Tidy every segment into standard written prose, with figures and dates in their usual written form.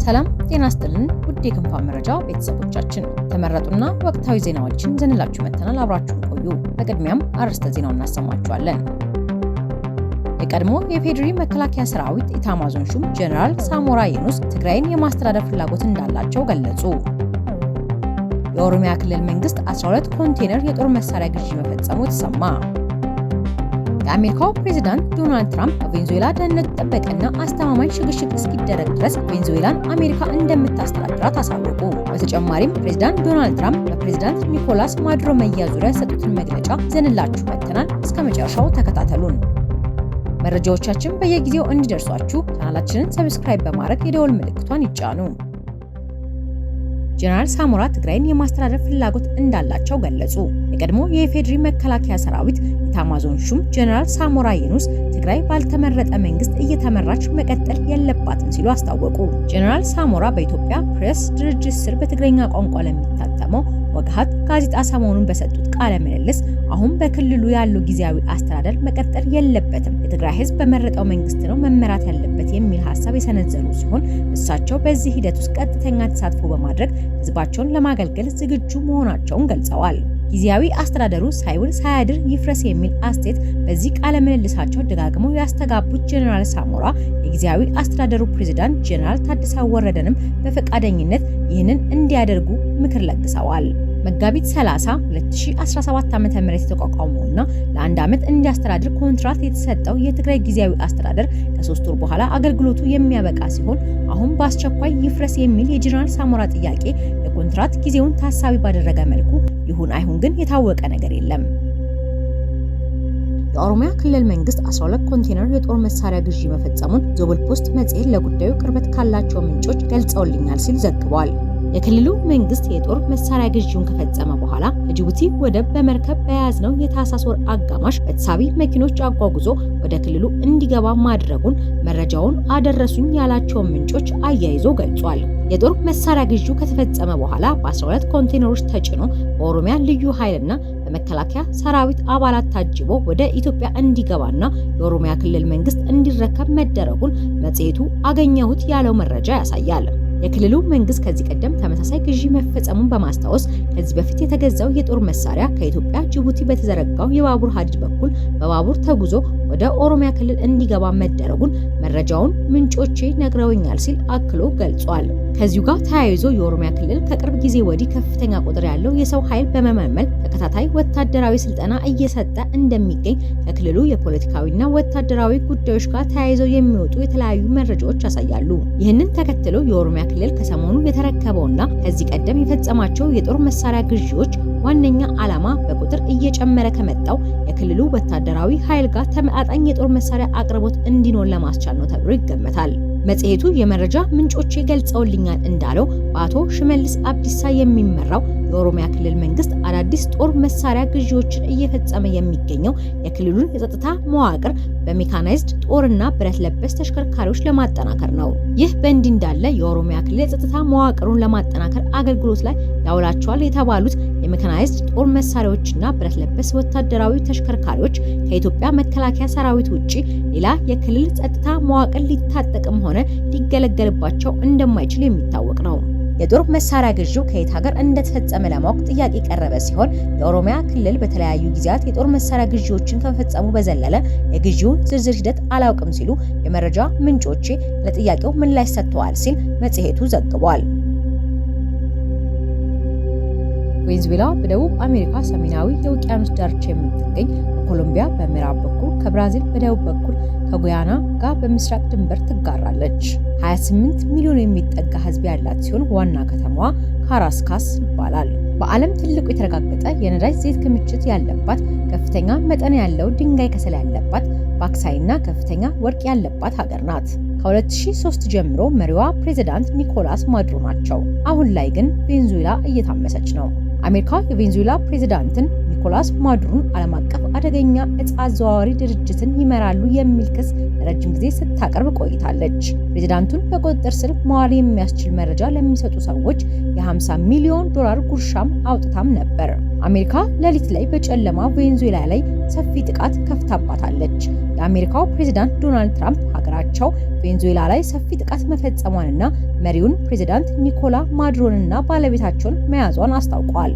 ሰላም ጤና ይስጥልን ውድ የክንፋን መረጃ ቤተሰቦቻችን ተመረጡና ወቅታዊ ዜናዎችን ይዘንላችሁ መተናል። አብራችሁን ቆዩ። በቅድሚያም አርዕስተ ዜናውን እናሰማችኋለን። የቀድሞ የፌዴሪ መከላከያ ሰራዊት ኢታማዦር ሹም ጀነራል ሳሞራ የኑስ ትግራይን የማስተዳደር ፍላጎት እንዳላቸው ገለጹ። የኦሮሚያ ክልል መንግስት 12 ኮንቴነር የጦር መሳሪያ ግዢ መፈጸሙ ተሰማ። የአሜሪካው ፕሬዝዳንት ዶናልድ ትራምፕ በቬንዙዌላ ደህንነት ተጠበቀና አስተማማኝ ሽግሽግ እስኪደረግ ድረስ ቬንዙዌላን አሜሪካ እንደምታስተዳድራት አሳወቁ። በተጨማሪም ፕሬዝዳንት ዶናልድ ትራምፕ በፕሬዝዳንት ኒኮላስ ማዱሮ መያዝ ዙሪያ የሰጡትን መግለጫ ይዘንላችሁ መጥተናል። እስከ መጨረሻው ተከታተሉን። መረጃዎቻችን በየጊዜው እንዲደርሷችሁ ቻናላችንን ሰብስክራይብ በማድረግ የደወል ምልክቷን ይጫኑ። ጀነራል ሳሞራ ትግራይን የማስተዳደር ፍላጎት እንዳላቸው ገለጹ። የቀድሞ የኢፌዴሪ መከላከያ ሰራዊት ኢታማዦር ሹም ጀነራል ሳሞራ የኑስ ትግራይ ባልተመረጠ መንግስት እየተመራች መቀጠል የለባትም ሲሉ አስታወቁ። ጀነራል ሳሞራ በኢትዮጵያ ፕሬስ ድርጅት ስር በትግረኛ ቋንቋ ለሚታተመው ወግሃት ጋዜጣ ሰሞኑን በሰጡት ቃለ ምልልስ አሁን በክልሉ ያለው ጊዜያዊ አስተዳደር መቀጠል የለበትም፣ የትግራይ ህዝብ በመረጠው መንግስት ነው መመራት ያለበት የሚል ሀሳብ የሰነዘሩ ሲሆን እሳቸው በዚህ ሂደት ውስጥ ቀጥተኛ ተሳትፎ በማድረግ ህዝባቸውን ለማገልገል ዝግጁ መሆናቸውን ገልጸዋል። ጊዜያዊ አስተዳደሩ ሳይውል ሳያድር ይፍረስ የሚል አስተያየት በዚህ ቃለ ምልልሳቸው ደጋግመው ያስተጋቡት ጀነራል ሳሞራ የጊዜያዊ አስተዳደሩ ፕሬዝዳንት ጀነራል ታደሰ ወረደንም በፈቃደኝነት ይህንን እንዲያደርጉ ምክር ለግሰዋል። መጋቢት 30 2017 ዓ.ም የተቋቋመውና ለአንድ ዓመት እንዲያስተዳድር ኮንትራት የተሰጠው የትግራይ ጊዜያዊ አስተዳደር ከ3 ወር በኋላ አገልግሎቱ የሚያበቃ ሲሆን አሁን በአስቸኳይ ይፍረስ የሚል የጀነራል ሳሞራ ጥያቄ የኮንትራት ጊዜውን ታሳቢ ባደረገ መልኩ ይሁን አይሁን ግን የታወቀ ነገር የለም። የኦሮሚያ ክልል መንግስት 12 ኮንቴነር የጦር መሳሪያ ግዢ መፈጸሙን ዞብል ፖስት መጽሔት ለጉዳዩ ቅርበት ካላቸው ምንጮች ገልጸውልኛል ሲል ዘግቧል። የክልሉ መንግስት የጦር መሳሪያ ግዢውን ከፈጸመ በኋላ ከጅቡቲ ወደብ በመርከብ በያዝነው የታህሳስ ወር አጋማሽ በተሳቢ መኪኖች አጓጉዞ ወደ ክልሉ እንዲገባ ማድረጉን መረጃውን አደረሱኝ ያላቸውን ምንጮች አያይዞ ገልጿል። የጦር መሳሪያ ግዢው ከተፈጸመ በኋላ በ12 ኮንቴነሮች ተጭኖ በኦሮሚያ ልዩ ኃይልና በመከላከያ ሰራዊት አባላት ታጅቦ ወደ ኢትዮጵያ እንዲገባና የኦሮሚያ ክልል መንግስት እንዲረከብ መደረጉን መጽሔቱ አገኘሁት ያለው መረጃ ያሳያል። የክልሉ መንግስት ከዚህ ቀደም ተመሳሳይ ግዢ መፈጸሙን በማስታወስ ከዚህ በፊት የተገዛው የጦር መሳሪያ ከኢትዮጵያ ጅቡቲ በተዘረጋው የባቡር ሀዲድ በኩል በባቡር ተጉዞ ወደ ኦሮሚያ ክልል እንዲገባ መደረጉን መረጃውን ምንጮቼ ነግረውኛል ሲል አክሎ ገልጿል። ከዚሁ ጋር ተያይዞ የኦሮሚያ ክልል ከቅርብ ጊዜ ወዲህ ከፍተኛ ቁጥር ያለው የሰው ኃይል በመመልመል ተከታታይ ወታደራዊ ስልጠና እየሰጠ እንደሚገኝ ከክልሉ የፖለቲካዊና ወታደራዊ ጉዳዮች ጋር ተያይዘው የሚወጡ የተለያዩ መረጃዎች ያሳያሉ። ይህንን ተከትሎ የኦሮሚያ ክልል ከሰሞኑ የተረከበውና ከዚህ ቀደም የፈጸማቸው የጦር መሳሪያ ግዢዎች ዋነኛ ዓላማ በቁጥር እየጨመረ ከመጣው የክልሉ ወታደራዊ ኃይል ጋር ተመጣጣኝ የጦር መሳሪያ አቅርቦት እንዲኖር ለማስቻል ነው ተብሎ ይገመታል። መጽሔቱ የመረጃ ምንጮቼ ገልጸውልኛል እንዳለው በአቶ ሽመልስ አብዲሳ የሚመራው የኦሮሚያ ክልል መንግስት አዳዲስ ጦር መሳሪያ ግዢዎችን እየፈጸመ የሚገኘው የክልሉን የጸጥታ መዋቅር በሜካናይዝድ ጦርና ብረት ለበስ ተሽከርካሪዎች ለማጠናከር ነው። ይህ በእንዲህ እንዳለ የኦሮሚያ ክልል የጸጥታ መዋቅሩን ለማጠናከር አገልግሎት ላይ ያውላቸዋል የተባሉት የሜካናይዝድ ጦር መሳሪያዎችና ብረት ለበስ ወታደራዊ ተሽከርካሪዎች ከኢትዮጵያ መከላከያ ሰራዊት ውጪ ሌላ የክልል ጸጥታ መዋቅር ሊታጠቅም ሆነ ሊገለገልባቸው እንደማይችል የሚታወቅ ነው። የጦር መሳሪያ ግዢው ከየት ሀገር እንደተፈጸመ ለማወቅ ጥያቄ ቀረበ ሲሆን የኦሮሚያ ክልል በተለያዩ ጊዜያት የጦር መሳሪያ ግዢዎችን ከመፈጸሙ በዘለለ የግዢውን ዝርዝር ሂደት አላውቅም ሲሉ የመረጃ ምንጮቼ ለጥያቄው ምላሽ ሰጥተዋል ሲል መጽሔቱ ዘግቧል። ቬንዙዌላ በደቡብ አሜሪካ ሰሜናዊ የውቅያኖስ ዳርቻ የምትገኝ በኮሎምቢያ በምዕራብ በኩል ከብራዚል በደቡብ በኩል ከጉያና ጋር በምስራቅ ድንበር ትጋራለች። 28 ሚሊዮን የሚጠጋ ህዝብ ያላት ሲሆን ዋና ከተማዋ ካራስካስ ይባላል። በዓለም ትልቁ የተረጋገጠ የነዳጅ ዘይት ክምችት ያለባት፣ ከፍተኛ መጠን ያለው ድንጋይ ከሰል ያለባት፣ ባክሳይና ከፍተኛ ወርቅ ያለባት ሀገር ናት። ከ2003 ጀምሮ መሪዋ ፕሬዝዳንት ኒኮላስ ማዱሮ ናቸው። አሁን ላይ ግን ቬንዙዌላ እየታመሰች ነው። አሜሪካ የቬንዙዌላ ፕሬዝዳንትን ኒኮላስ ማዱሮን ዓለም አቀፍ አደገኛ እጽ አዘዋዋሪ ድርጅትን ይመራሉ የሚል ክስ ለረጅም ጊዜ ስታቀርብ ቆይታለች። ፕሬዝዳንቱን በቁጥጥር ስር መዋል የሚያስችል መረጃ ለሚሰጡ ሰዎች የ50 ሚሊዮን ዶላር ጉርሻም አውጥታም ነበር። አሜሪካ ሌሊት ላይ በጨለማ ቬንዙዌላ ላይ ሰፊ ጥቃት ከፍታባታለች። የአሜሪካው ፕሬዝዳንት ዶናልድ ትራምፕ ሀገራቸው ቬንዙዌላ ላይ ሰፊ ጥቃት መፈጸሟንና መሪውን ፕሬዝዳንት ኒኮላ ማዱሮንና ባለቤታቸውን መያዟን አስታውቋል።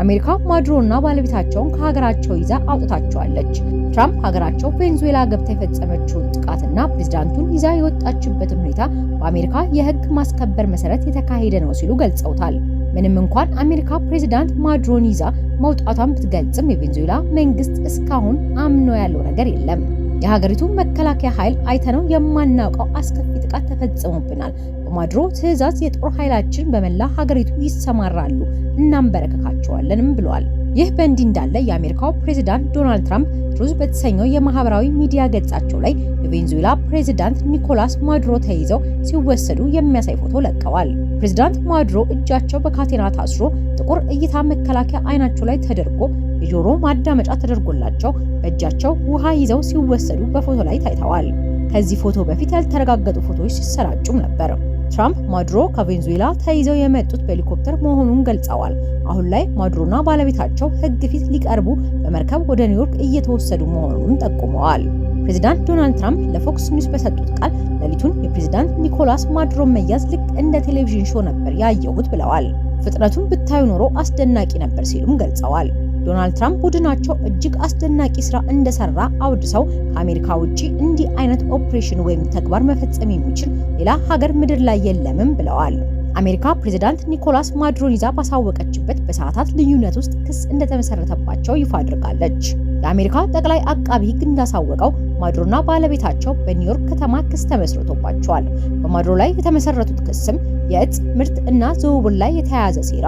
አሜሪካ ማዱሮና ባለቤታቸውን ከሀገራቸው ይዛ አውጥታቸዋለች። ትራምፕ ሀገራቸው ቬኔዙዌላ ገብታ የፈጸመችውን ጥቃትና ፕሬዝዳንቱን ይዛ የወጣችበትን ሁኔታ በአሜሪካ የሕግ ማስከበር መሰረት የተካሄደ ነው ሲሉ ገልጸውታል። ምንም እንኳን አሜሪካ ፕሬዝዳንት ማዱሮን ይዛ መውጣቷን ብትገልጽም የቬኔዙዌላ መንግስት እስካሁን አምኖ ያለው ነገር የለም። የሀገሪቱ መከላከያ ኃይል አይተነው የማናውቀው አስከፊ ጥቃት ተፈጽሞብናል። በማዱሮ ትዕዛዝ የጦር ኃይላችን በመላ ሀገሪቱ ይሰማራሉ፣ እናንበረከካቸዋለንም ብለዋል። ይህ በእንዲህ እንዳለ የአሜሪካው ፕሬዝዳንት ዶናልድ ትራምፕ ትሩዝ በተሰኘው የማህበራዊ ሚዲያ ገጻቸው ላይ የቬኔዙዌላ ፕሬዝዳንት ኒኮላስ ማዱሮ ተይዘው ሲወሰዱ የሚያሳይ ፎቶ ለቀዋል። ፕሬዝዳንት ማዱሮ እጃቸው በካቴና ታስሮ ጥቁር እይታ መከላከያ አይናቸው ላይ ተደርጎ የጆሮ ማዳመጫ ተደርጎላቸው በእጃቸው ውሃ ይዘው ሲወሰዱ በፎቶ ላይ ታይተዋል። ከዚህ ፎቶ በፊት ያልተረጋገጡ ፎቶዎች ሲሰራጩም ነበር። ትራምፕ ማዱሮ ከቬኔዙዌላ ተይዘው የመጡት በሄሊኮፕተር መሆኑን ገልጸዋል። አሁን ላይ ማዱሮና ባለቤታቸው ሕግ ፊት ሊቀርቡ በመርከብ ወደ ኒውዮርክ እየተወሰዱ መሆኑን ጠቁመዋል። ፕሬዝዳንት ዶናልድ ትራምፕ ለፎክስ ኒውስ በሰጡት ቃል ሌሊቱን የፕሬዝዳንት ኒኮላስ ማዱሮ መያዝ ልክ እንደ ቴሌቪዥን ሾው ነበር ያየሁት ብለዋል። ፍጥነቱን ብታዩ ኖሮ አስደናቂ ነበር ሲሉም ገልጸዋል። ዶናልድ ትራምፕ ቡድናቸው እጅግ አስደናቂ ስራ እንደሰራ አውድሰው ከአሜሪካ ውጪ እንዲህ አይነት ኦፕሬሽን ወይም ተግባር መፈጸም የሚችል ሌላ ሀገር ምድር ላይ የለምም ብለዋል። አሜሪካ ፕሬዝዳንት ኒኮላስ ማዱሮን ይዛ ባሳወቀችበት በሰዓታት ልዩነት ውስጥ ክስ እንደተመሰረተባቸው ይፋ አድርጋለች። የአሜሪካ ጠቅላይ አቃቢ ሕግ እንዳሳወቀው ማዱሮና ባለቤታቸው በኒውዮርክ ከተማ ክስ ተመስርቶባቸዋል። በማዱሮ ላይ የተመሰረቱት ክስም የእጽ ምርት እና ዝውውር ላይ የተያያዘ ሴራ፣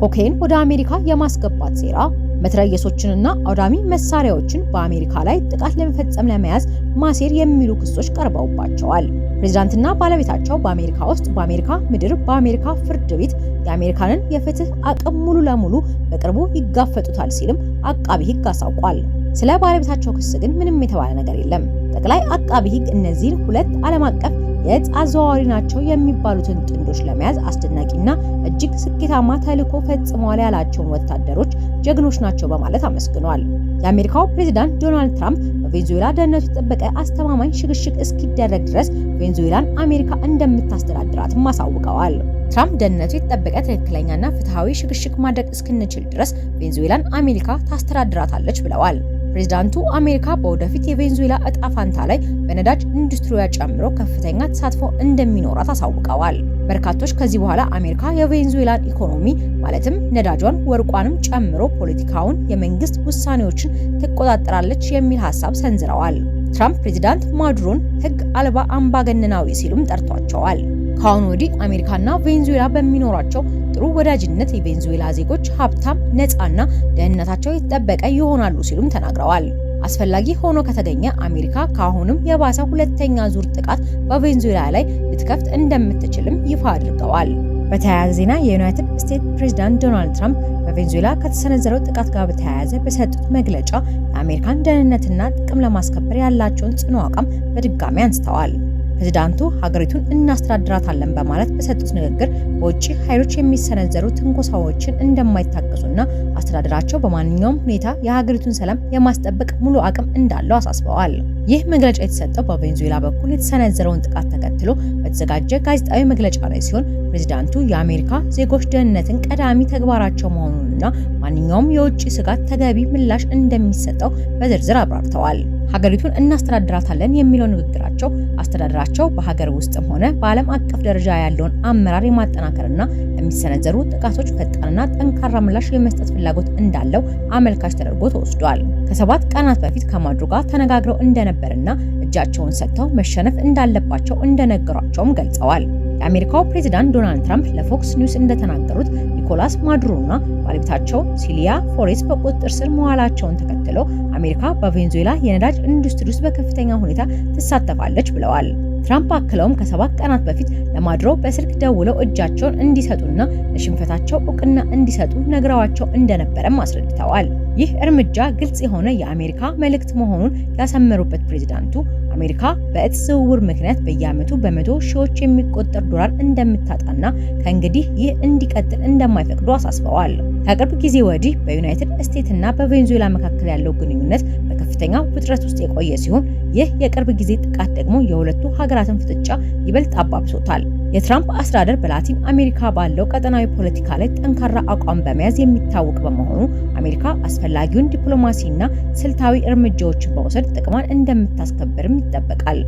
ኮካይን ወደ አሜሪካ የማስገባት ሴራ፣ መትረየሶችንና አውዳሚ መሳሪያዎችን በአሜሪካ ላይ ጥቃት ለመፈጸም ለመያዝ ማሴር የሚሉ ክሶች ቀርበውባቸዋል። ፕሬዝዳንትና ባለቤታቸው በአሜሪካ ውስጥ፣ በአሜሪካ ምድር፣ በአሜሪካ ፍርድ ቤት የአሜሪካንን የፍትህ አቅም ሙሉ ለሙሉ በቅርቡ ይጋፈጡታል ሲልም አቃቢ ሕግ አሳውቋል። ስለ ባለቤታቸው ክስ ግን ምንም የተባለ ነገር የለም። ጠቅላይ አቃቢ ሕግ እነዚህን ሁለት ዓለም አቀፍ የእጽ አዘዋዋሪ ናቸው የሚባሉትን ጥንዶች ለመያዝ አስደናቂና እጅግ ስኬታማ ተልዕኮ ፈጽመዋል ያላቸውን ወታደሮች ጀግኖች ናቸው በማለት አመስግኗል። የአሜሪካው ፕሬዝዳንት ዶናልድ ትራምፕ በቬኔዙዌላ ደህንነቱ የተጠበቀ አስተማማኝ ሽግሽግ እስኪደረግ ድረስ ቬኔዙዌላን አሜሪካ እንደምታስተዳድራትም አሳውቀዋል። ትራምፕ ደህንነቱ የተጠበቀ ትክክለኛና ፍትሃዊ ሽግሽግ ማድረግ እስክንችል ድረስ ቬኔዙዌላን አሜሪካ ታስተዳድራታለች ብለዋል። ፕሬዝዳንቱ አሜሪካ በወደፊት የቬኔዙዌላ እጣ ፋንታ ላይ በነዳጅ ኢንዱስትሪያ ጨምሮ ከፍተኛ ተሳትፎ እንደሚኖራት አሳውቀዋል። በርካቶች ከዚህ በኋላ አሜሪካ የቬኔዙዌላን ኢኮኖሚ ማለትም ነዳጇን፣ ወርቋንም ጨምሮ ፖለቲካውን፣ የመንግስት ውሳኔዎችን ትቆጣጠራለች የሚል ሀሳብ ሰንዝረዋል። ትራምፕ ፕሬዝዳንት ማዱሮን ሕግ አልባ አምባገነናዊ ሲሉም ጠርቷቸዋል። ከአሁኑ ወዲህ አሜሪካና ቬኔዙዌላ በሚኖራቸው ጥሩ ወዳጅነት የቬኔዙዌላ ዜጎች ሀብታም፣ ነፃና ደህንነታቸው የተጠበቀ ይሆናሉ ሲሉም ተናግረዋል። አስፈላጊ ሆኖ ከተገኘ አሜሪካ ከአሁንም የባሰ ሁለተኛ ዙር ጥቃት በቬኔዙዌላ ላይ ልትከፍት እንደምትችልም ይፋ አድርገዋል። በተያያዘ ዜና የዩናይትድ ስቴትስ ፕሬዝዳንት ዶናልድ ትራምፕ በቬኔዙዌላ ከተሰነዘረው ጥቃት ጋር በተያያዘ በሰጡት መግለጫ የአሜሪካን ደህንነትና ጥቅም ለማስከበር ያላቸውን ጽኑ አቋም በድጋሚ አንስተዋል። ፕሬዝዳንቱ ሀገሪቱን እናስተዳድራታለን በማለት በሰጡት ንግግር በውጭ ኃይሎች የሚሰነዘሩ ትንኮሳዎችን እንደማይታገሱና አስተዳደራቸው በማንኛውም ሁኔታ የሀገሪቱን ሰላም የማስጠበቅ ሙሉ አቅም እንዳለው አሳስበዋል። ይህ መግለጫ የተሰጠው በቬኔዙዌላ በኩል የተሰነዘረውን ጥቃት ተከትሎ በተዘጋጀ ጋዜጣዊ መግለጫ ላይ ሲሆን ፕሬዝዳንቱ የአሜሪካ ዜጎች ደህንነትን ቀዳሚ ተግባራቸው መሆኑንና ማንኛውም የውጭ ስጋት ተገቢ ምላሽ እንደሚሰጠው በዝርዝር አብራርተዋል። ሀገሪቱን እናስተዳድራታለን የሚለው ንግግራቸው አስተዳደራቸው በሀገር ውስጥም ሆነ በዓለም አቀፍ ደረጃ ያለውን አመራር የማጠናከርና ለሚሰነዘሩ ጥቃቶች ፈጣንና ጠንካራ ምላሽ የመስጠት ፍላጎት እንዳለው አመልካች ተደርጎ ተወስዷል። ከ7 ቀናት በፊት ከማዱሮ ጋር ተነጋግረው እንደነበርና እጃቸውን ሰጥተው መሸነፍ እንዳለባቸው እንደነገሯቸውም ገልጸዋል። የአሜሪካው ፕሬዝዳንት ዶናልድ ትራምፕ ለፎክስ ኒውስ እንደተናገሩት ኒኮላስ ማዱሮና ባለቤታቸው ሲሊያ ፎሬስ በቁጥጥር ስር መዋላቸውን ተከትሎ አሜሪካ በቬኔዙዌላ የነዳጅ ኢንዱስትሪ ውስጥ በከፍተኛ ሁኔታ ትሳተፋለች ብለዋል። ትራምፕ አክለውም ከ7 ቀናት በፊት ለማዱሮ በስልክ ደውለው እጃቸውን እንዲሰጡና ለሽንፈታቸው እውቅና እንዲሰጡ ነግረዋቸው እንደነበረም አስረድተዋል። ይህ እርምጃ ግልጽ የሆነ የአሜሪካ መልእክት መሆኑን ያሰመሩበት ፕሬዝዳንቱ አሜሪካ በእጽ ዝውውር ምክንያት በየዓመቱ በመቶ ሺዎች የሚቆጠር ዶላር እንደምታጣና ከእንግዲህ ይህ እንዲቀጥል እንደማይፈቅዱ አሳስበዋል። ከቅርብ ጊዜ ወዲህ በዩናይትድ ስቴትስና በቬኔዙዌላ መካከል ያለው ግንኙነት በከፍተኛ ውጥረት ውስጥ የቆየ ሲሆን ይህ የቅርብ ጊዜ ጥቃት ደግሞ የሁለቱ ሀገራትን ፍጥጫ ይበልጥ አባብሶታል። የትራምፕ አስተዳደር በላቲን አሜሪካ ባለው ቀጠናዊ ፖለቲካ ላይ ጠንካራ አቋም በመያዝ የሚታወቅ በመሆኑ አሜሪካ አስፈላጊውን ዲፕሎማሲና ስልታዊ እርምጃዎችን በመውሰድ ጥቅሟን እንደምታስከብርም ይጠበቃል።